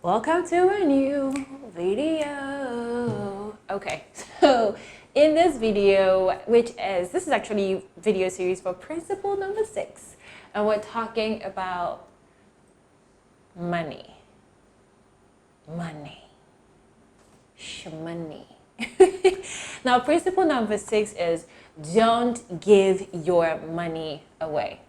Welcome to a new video. Okay, so in this video, this is actually video series for principle number 6, and we're talking about money. Shmoney. Now, principle number 6 is don't give your money away.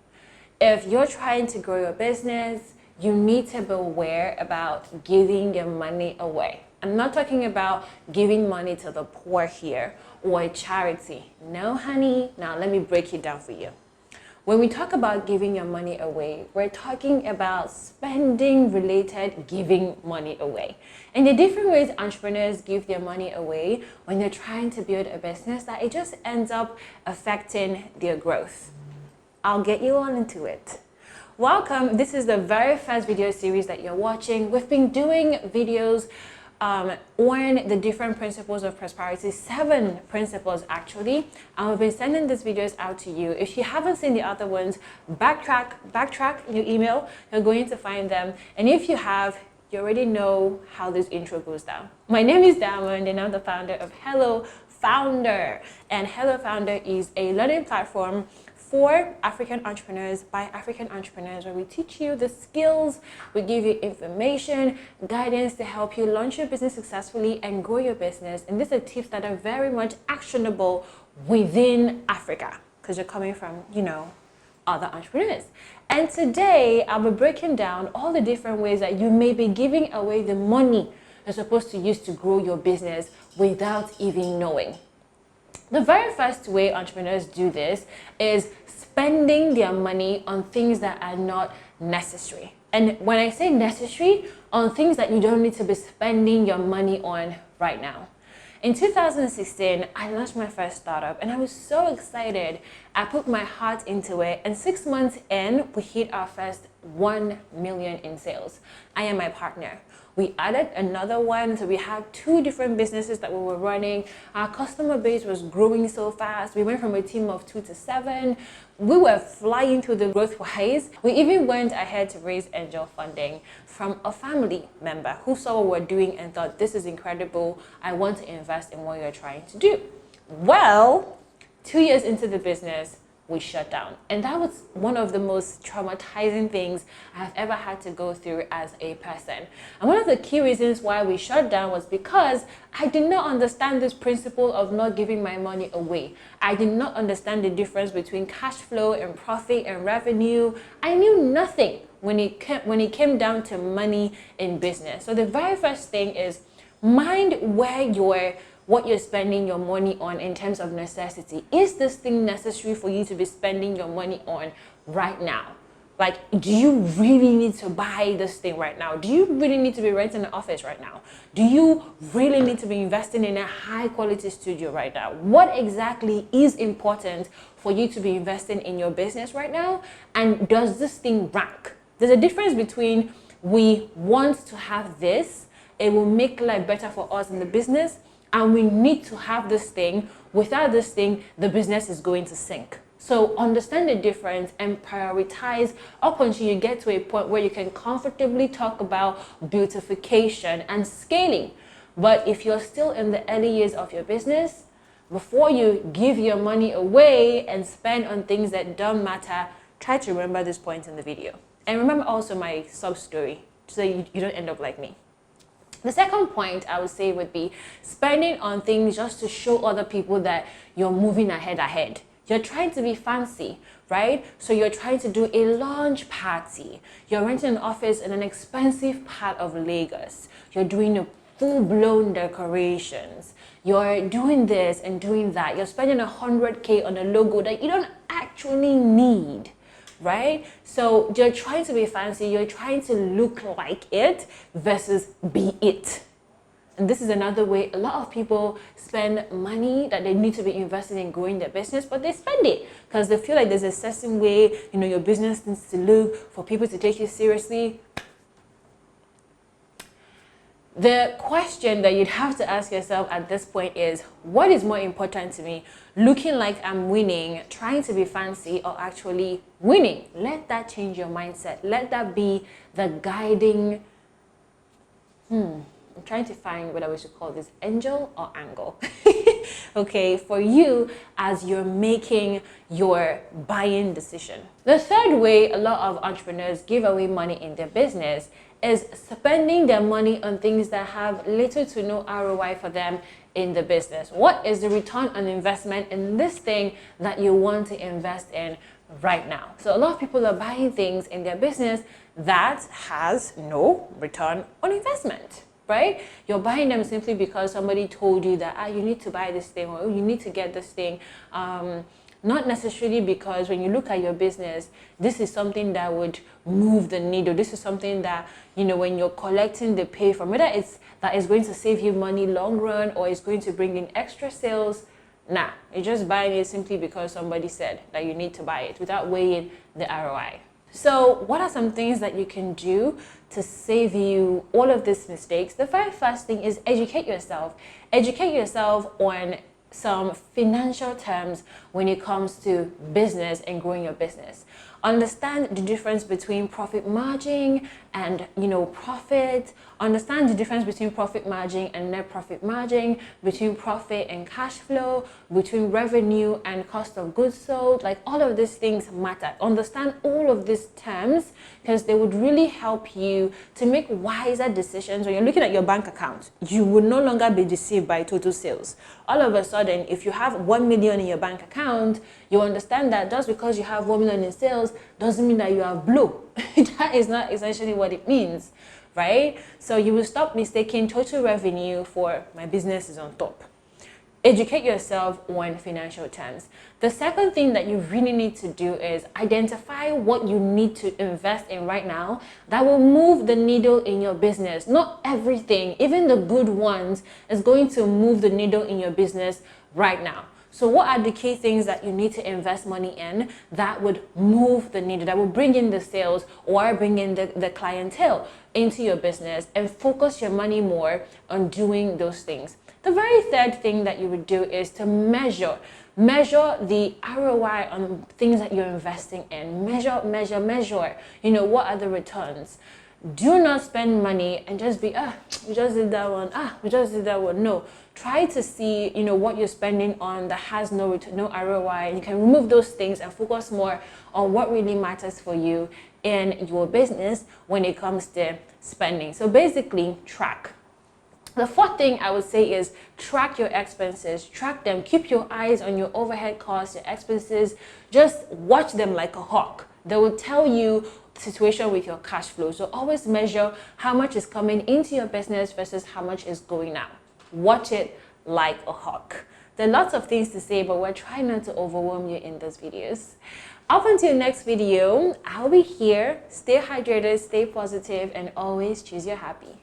If you're trying to grow your business, you need to be aware about giving your money away. I'm not talking about giving money to the poor here or a charity. No, honey. Now, let me break it down for you. When we talk about giving your money away, we're talking about spending related giving money away. And the different ways entrepreneurs give their money away when they're trying to build a business, that it just ends up affecting their growth. I'll get you on into it. Welcome. This is the very first video series that you're watching. We've been doing videos on the different principles of prosperity, 7 principles actually, and we've been sending these videos out to you. If you haven't seen the other ones, backtrack your email, you're going to find them, and if you have, you already know how this intro goes down. My name is Diamond and I'm the founder of HelloFounder, and HelloFounder is a learning platform for African entrepreneurs by African entrepreneurs, where we teach you the skills, we give you information, guidance to help you launch your business successfully and grow your business. And these are tips that are very much actionable within Africa, because you're coming from, other entrepreneurs. And today I'll be breaking down all the different ways that you may be giving away the money you're supposed to use to grow your business without even knowing. The very first way entrepreneurs do this is spending their money on things that are not necessary. And when I say necessary, on things that you don't need to be spending your money on right now. In 2016, I launched my first startup and I was so excited. I put my heart into it, and 6 months in, we hit our first 1 million in sales. I and my partner. We added another one, so we had 2 different businesses that we were running. Our customer base was growing so fast. We went from a team of 2 to 7. We were flying through the growth wise. We even went ahead to raise angel funding from a family member who saw what we're doing and thought, this is incredible. I want to invest in what you're trying to do. Well, 2 years into the business, we shut down. And that was one of the most traumatizing things I've ever had to go through as a person. And one of the key reasons why we shut down was because I did not understand this principle of not giving my money away. I did not understand the difference between cash flow and profit and revenue. I knew nothing when it came down to money in business. So the very first thing is mind what you're spending your money on in terms of necessity. Is this thing necessary for you to be spending your money on right now? Like, do you really need to buy this thing right now? Do you really need to be renting an office right now? Do you really need to be investing in a high quality studio right now? What exactly is important for you to be investing in your business right now? And does this thing rank? There's a difference between we want to have this, it will make life better for us in the business, and we need to have this thing. Without this thing, the business is going to sink. So understand the difference and prioritize up until you get to a point where you can comfortably talk about beautification and scaling. But if you're still in the early years of your business, before you give your money away and spend on things that don't matter, try to remember this point in the video. And remember also my sub story, so you don't end up like me. The second point I would say would be spending on things just to show other people that you're moving ahead. You're trying to be fancy, right? So you're trying to do a launch party. You're renting an office in an expensive part of Lagos. You're doing a full-blown decorations. You're doing this and doing that. You're spending 100K on a logo that you don't actually need. Right? So you're trying to be fancy, you're trying to look like it versus be it. And this is another way a lot of people spend money that they need to be investing in growing their business, but they spend it because they feel like there's a certain way, your business needs to look for people to take you seriously. The question that you'd have to ask yourself at this point is, what is more important to me? Looking like I'm winning, trying to be fancy, or actually winning? Let that change your mindset. Let that be the guiding I'm trying to find whether we should call this angel or angle. Okay, for you as you're making your buying decision. The third way a lot of entrepreneurs give away money in their business is spending their money on things that have little to no ROI for them in the business. What is the return on investment in this thing that you want to invest in right now? So a lot of people are buying things in their business that has no return on investment, right? You're buying them simply because somebody told you that you need to buy this thing, or you need to get this thing. Not necessarily because when you look at your business, this is something that would move the needle. This is something that, when you're collecting the pay from, whether it's that is going to save you money long run or it's going to bring in extra sales. Nah, you're just buying it simply because somebody said that you need to buy it without weighing the ROI. So what are some things that you can do to save you all of these mistakes? The very first thing is educate yourself. Educate yourself on some financial terms when it comes to business and growing your business. Understand the difference between profit margin and profit. Understand the difference between profit margin and net profit margin, between profit and cash flow, between revenue and cost of goods sold. Like, all of these things matter. Understand all of these terms because they would really help you to make wiser decisions. When you're looking at your bank account, you will no longer be deceived by total sales. All of a sudden, if you have 1 million in your bank account, you understand that just because you have 1 million in sales doesn't mean that you have blue. That is not essentially what it means, right? So you will stop mistaking total revenue for my business is on top. Educate yourself on financial terms. The second thing that you really need to do is identify what you need to invest in right now that will move the needle in your business. Not everything, even the good ones, is going to move the needle in your business right now. So what are the key things that you need to invest money in that would move the needle, that will bring in the sales or bring in the clientele into your business, and focus your money more on doing those things? The very third thing that you would do is to measure the ROI on things that you're investing in. Measure. What are the returns? Do not spend money and just be, we just did that one. We just did that one. No. Try to see, what you're spending on that has no ROI. You can remove those things and focus more on what really matters for you in your business when it comes to spending. So basically, track. The fourth thing I would say is track your expenses. Track them. Keep your eyes on your overhead costs, your expenses. Just watch them like a hawk. They will tell you the situation with your cash flow. So always measure how much is coming into your business versus how much is going out. Watch it like a hawk. There are lots of things to say, but we're trying not to overwhelm you in those videos. Up until next video, I'll be here. Stay hydrated, stay positive, and always choose your happy.